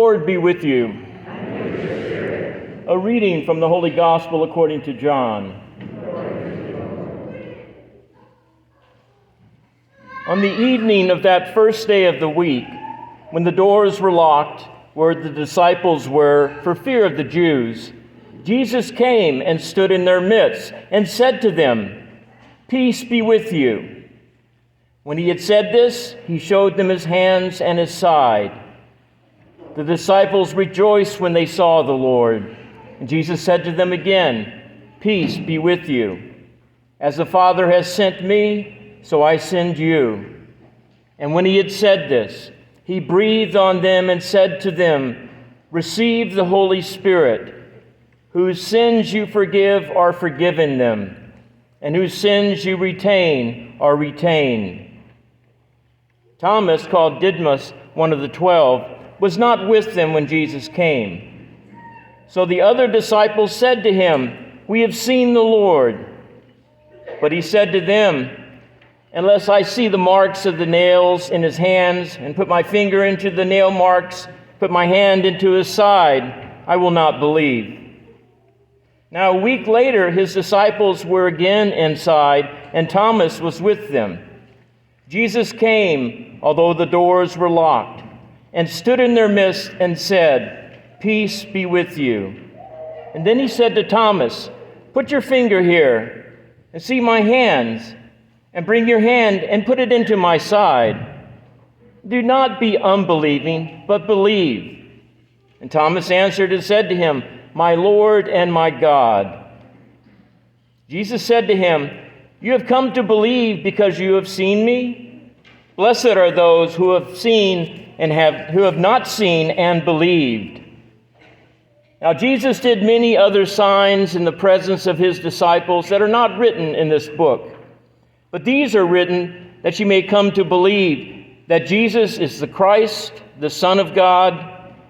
Lord be with you. A reading from the Holy Gospel according to John. On the evening of that first day of the week, when the doors were locked where the disciples were for fear of the Jews, Jesus came and stood in their midst and said to them, "Peace be with you." When he had said this, he showed them his hands and his side. The disciples rejoiced when they saw the Lord. And Jesus said to them again, "Peace be with you. As the Father has sent me, so I send you." And when he had said this, he breathed on them and said to them, "Receive the Holy Spirit. Whose sins you forgive are forgiven them, and whose sins you retain are retained." Thomas, called Didymus, one of the 12, was not with them when Jesus came. So the other disciples said to him, "We have seen the Lord." But he said to them, "Unless I see the marks of the nails in his hands, and put my finger into the nail marks, put my hand into his side, I will not believe." Now a week later, his disciples were again inside, and Thomas was with them. Jesus came, although the doors were locked, and stood in their midst and said, "Peace be with you." And then he said to Thomas, "Put your finger here and see my hands, and bring your hand and put it into my side. Do not be unbelieving, but believe." And Thomas answered and said to him, "My Lord and my God." Jesus said to him, "You have come to believe because you have seen me? Blessed are those who have not seen and believed." Now Jesus did many other signs in the presence of his disciples that are not written in this book. But these are written that you may come to believe that Jesus is the Christ, the Son of God,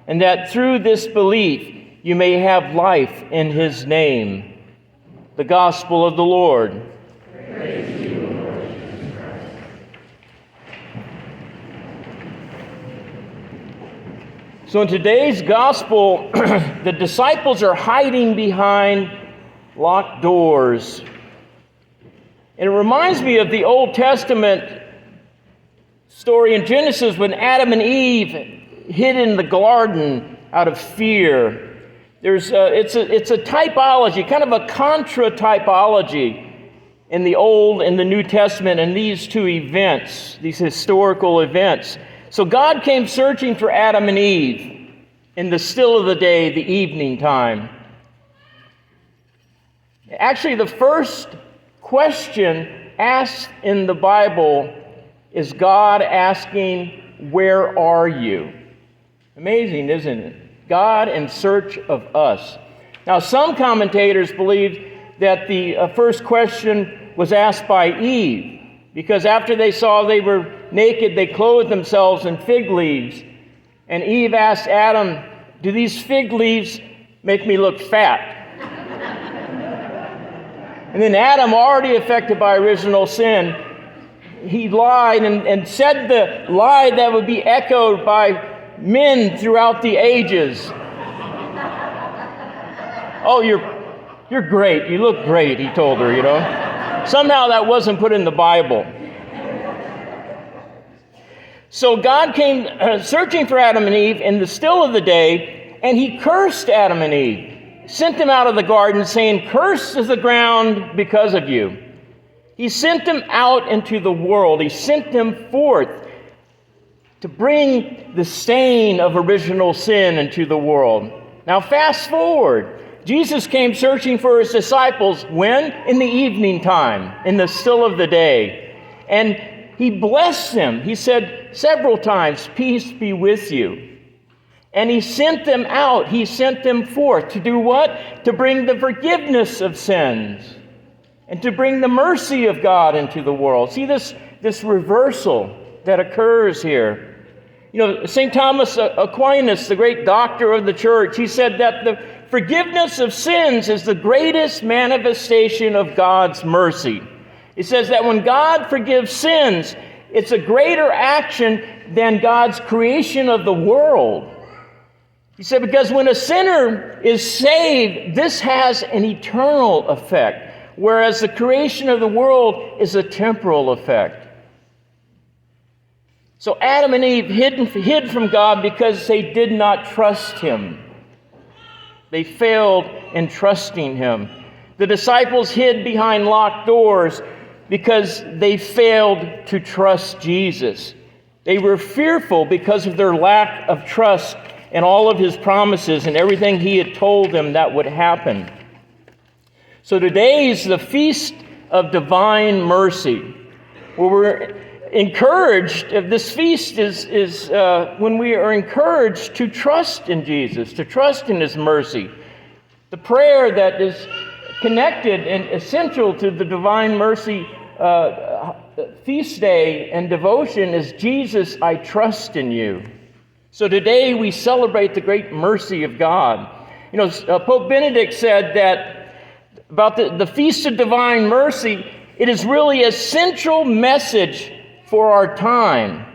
and that through this belief you may have life in his name. The Gospel of the Lord. Praise to you, Lord Jesus Christ. So in today's Gospel, the disciples are hiding behind locked doors. And it reminds me of the Old Testament story in Genesis when Adam and Eve hid in the garden out of fear. It's a typology, kind of a contra-typology in the Old and the New Testament and these two events, these historical events. So God came searching for Adam and Eve in the still of the day, the evening time. Actually, the first question asked in the Bible is God asking, "Where are you?" Amazing, isn't it? God in search of us. Now, some commentators believe that the first question was asked by Eve, because after they saw they were naked, they clothed themselves in fig leaves. And Eve asked Adam, "Do these fig leaves make me look fat?" And then Adam, already affected by original sin, he lied and said the lie that would be echoed by men throughout the ages. "Oh, you're great. You look great," he told her, Somehow that wasn't put in the Bible. So God came searching for Adam and Eve in the still of the day, and he cursed Adam and Eve, sent them out of the garden, saying, "Cursed is the ground because of you." He sent them out into the world. He sent them forth to bring the stain of original sin into the world. Now fast forward. Jesus came searching for his disciples when? In the evening time, in the still of the day. And he blessed them. He said several times, "Peace be with you." And he sent them out. He sent them forth to do what? To bring the forgiveness of sins and to bring the mercy of God into the world. See this reversal that occurs here. St. Thomas Aquinas, the great doctor of the church, he said that the forgiveness of sins is the greatest manifestation of God's mercy. He says that when God forgives sins, it's a greater action than God's creation of the world. He said, because when a sinner is saved, this has an eternal effect, whereas the creation of the world is a temporal effect. So Adam and Eve hid from God because they did not trust him. They failed in trusting him. The disciples hid behind locked doors because they failed to trust Jesus. They were fearful because of their lack of trust in all of his promises and everything he had told them that would happen. So today is the Feast of Divine Mercy, where we're encouraged. This feast is when we are encouraged to trust in Jesus, to trust in his mercy. The prayer that is connected and essential to the Divine Mercy feast day and devotion is, Jesus, I trust in you. So today we celebrate the great mercy of God. You know, Pope Benedict said that about the Feast of Divine Mercy, it is really a central message for our time.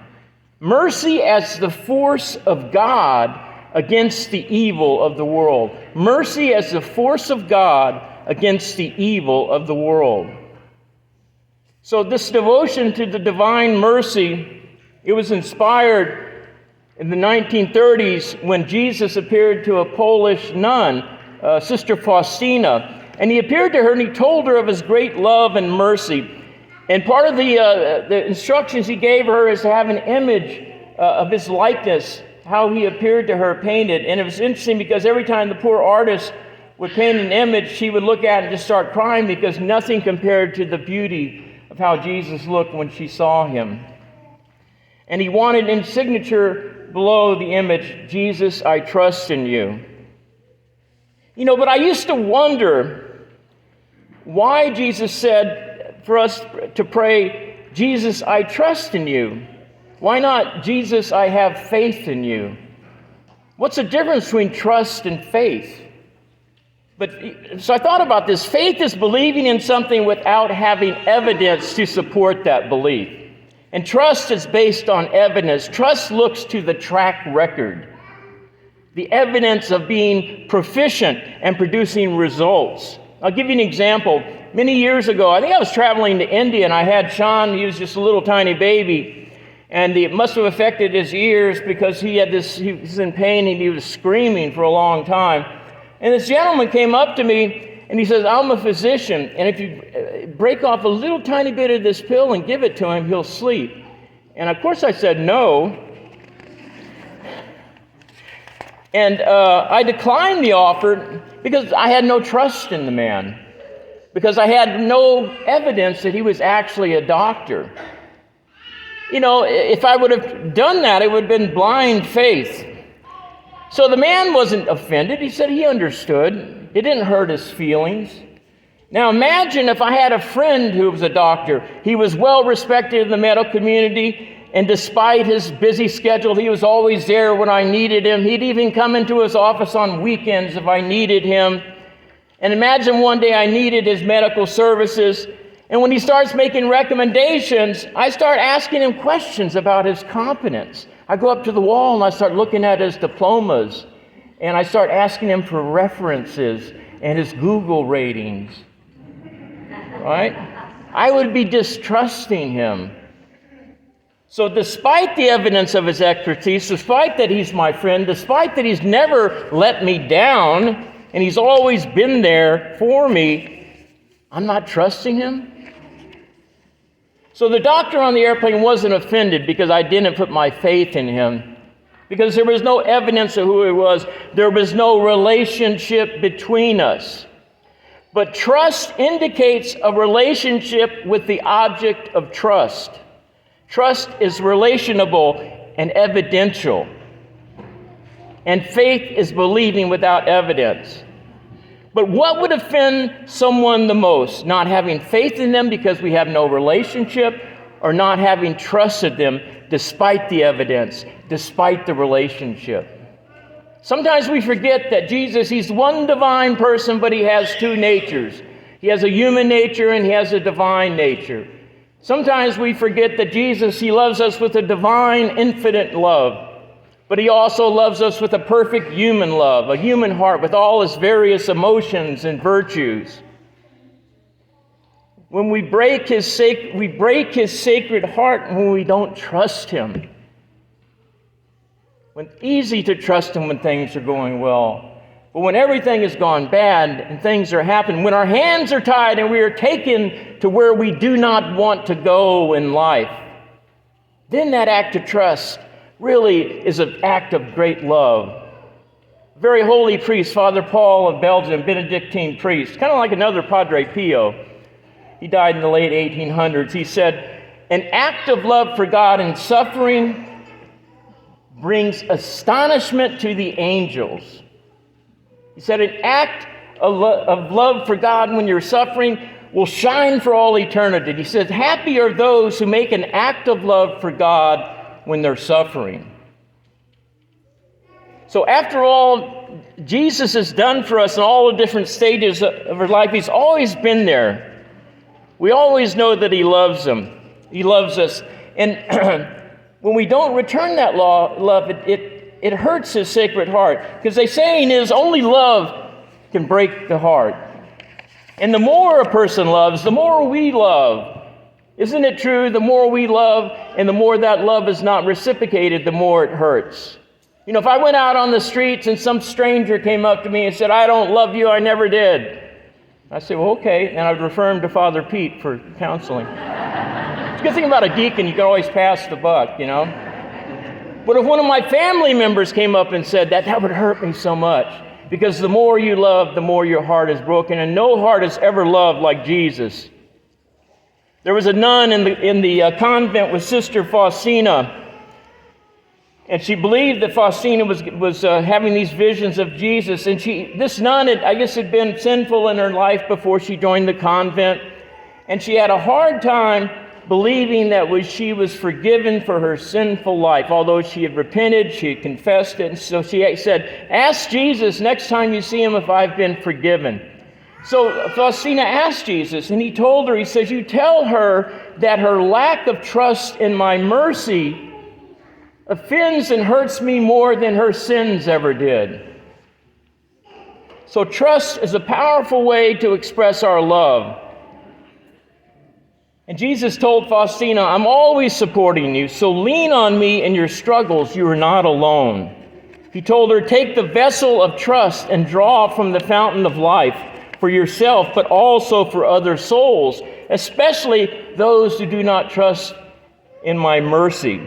Mercy as the force of God against the evil of the world. Mercy as the force of God against the evil of the world. So this devotion to the divine mercy, it was inspired in the 1930s when Jesus appeared to a Polish nun, Sister Faustina, and he appeared to her and he told her of his great love and mercy. And part of the instructions he gave her is to have an image of his likeness, how he appeared to her painted. And it was interesting because every time the poor artist would paint an image, she would look at it and just start crying because nothing compared to the beauty of how Jesus looked when she saw him. And he wanted in signature below the image, Jesus, I trust in you. You know, but I used to wonder why Jesus said for us to pray, Jesus, I trust in you. Why not, Jesus, I have faith in you? What's the difference between trust and faith? So I thought about this. Faith is believing in something without having evidence to support that belief. And trust is based on evidence. Trust looks to the track record, the evidence of being proficient and producing results. I'll give you an example. Many years ago, I think I was traveling to India, and I had Sean. He was just a little tiny baby, and it must have affected his ears because he was in pain and he was screaming for a long time. And this gentleman came up to me and he says, I'm a physician, and if you break off a little tiny bit of this pill and give it to him, he'll sleep. And of course I said no. And I declined the offer because I had no trust in the man, because I had no evidence that he was actually a doctor. You know, if I would have done that, it would have been blind faith. So the man wasn't offended. He said he understood. It didn't hurt his feelings. Now imagine if I had a friend who was a doctor. He was well respected in the medical community, and despite his busy schedule, he was always there when I needed him. He'd even come into his office on weekends if I needed him. And imagine one day I needed his medical services, and when he starts making recommendations, I start asking him questions about his competence. I go up to the wall and I start looking at his diplomas, and I start asking him for references and his Google ratings, right? I would be distrusting him. So despite the evidence of his expertise, despite that he's my friend, despite that he's never let me down, and he's always been there for me, I'm not trusting him. So the doctor on the airplane wasn't offended because I didn't put my faith in him, because there was no evidence of who he was. There was no relationship between us. But trust indicates a relationship with the object of trust. Trust is relationable and evidential. And faith is believing without evidence. But what would offend someone the most? Not having faith in them because we have no relationship, or not having trusted them despite the evidence, despite the relationship. Sometimes we forget that Jesus, he's one divine person, but he has two natures. He has a human nature and he has a divine nature. Sometimes we forget that Jesus, he loves us with a divine, infinite love. But he also loves us with a perfect human love, a human heart with all its various emotions and virtues. When we break his sacred heart when we don't trust him. When it's easy to trust him when things are going well. But when everything has gone bad and things are happening, when our hands are tied and we are taken to where we do not want to go in life, then that act of trust really is an act of great love. Very holy priest, Father Paul of Belgium, Benedictine priest, kind of like another Padre Pio. He died in the late 1800s. He said, an act of love for God in suffering brings astonishment to the angels. He said, an act of love for God when you're suffering will shine for all eternity. He says, happy are those who make an act of love for God when they're suffering. So after all Jesus has done for us in all the different stages of our life, he's always been there. We always know that he loves them. He loves us. And when we don't return that love, it hurts his sacred heart. Because the saying is, only love can break the heart. And the more a person loves, the more we love. Isn't it true? The more we love and the more that love is not reciprocated, the more it hurts. You know, if I went out on the streets and some stranger came up to me and said, I don't love you, I never did. I say, well, okay. And I'd refer him to Father Pete for counseling. It's a good thing about a deacon, you can always pass the buck, you know. But if one of my family members came up and said that, that would hurt me so much. Because the more you love, the more your heart is broken. And no heart has ever loved like Jesus. There was a nun in the convent with Sister Faustina. And she believed that Faustina was having these visions of Jesus. And this nun, had been sinful in her life before she joined the convent. And she had a hard time believing that she was forgiven for her sinful life. Although she had repented, she had confessed it. And so she said, ask Jesus next time you see him if I've been forgiven. So Faustina asked Jesus, and he told her, he says, you tell her that her lack of trust in my mercy offends and hurts me more than her sins ever did. So trust is a powerful way to express our love. And Jesus told Faustina, I'm always supporting you, so lean on me in your struggles. You are not alone. He told her, take the vessel of trust and draw from the fountain of life for yourself, but also for other souls, especially those who do not trust in my mercy.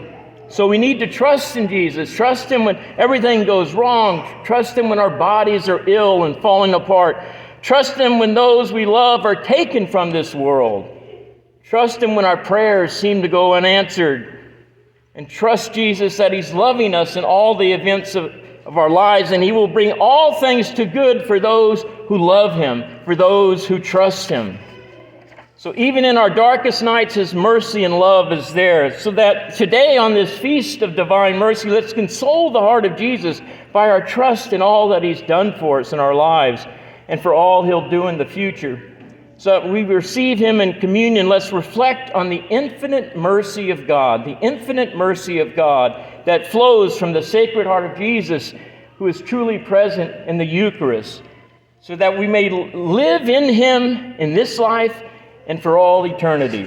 So we need to trust in Jesus, trust him when everything goes wrong, trust him when our bodies are ill and falling apart, trust him when those we love are taken from this world. Trust him when our prayers seem to go unanswered. And trust Jesus that he's loving us in all the events of our lives, and he will bring all things to good for those who love him, for those who trust him. So even in our darkest nights, his mercy and love is there. So that today on this feast of divine mercy, let's console the heart of Jesus by our trust in all that he's done for us in our lives and for all he'll do in the future. So that we receive him in communion, let's reflect on the infinite mercy of God, the infinite mercy of God that flows from the Sacred Heart of Jesus, who is truly present in the Eucharist, so that we may live in him in this life and for all eternity.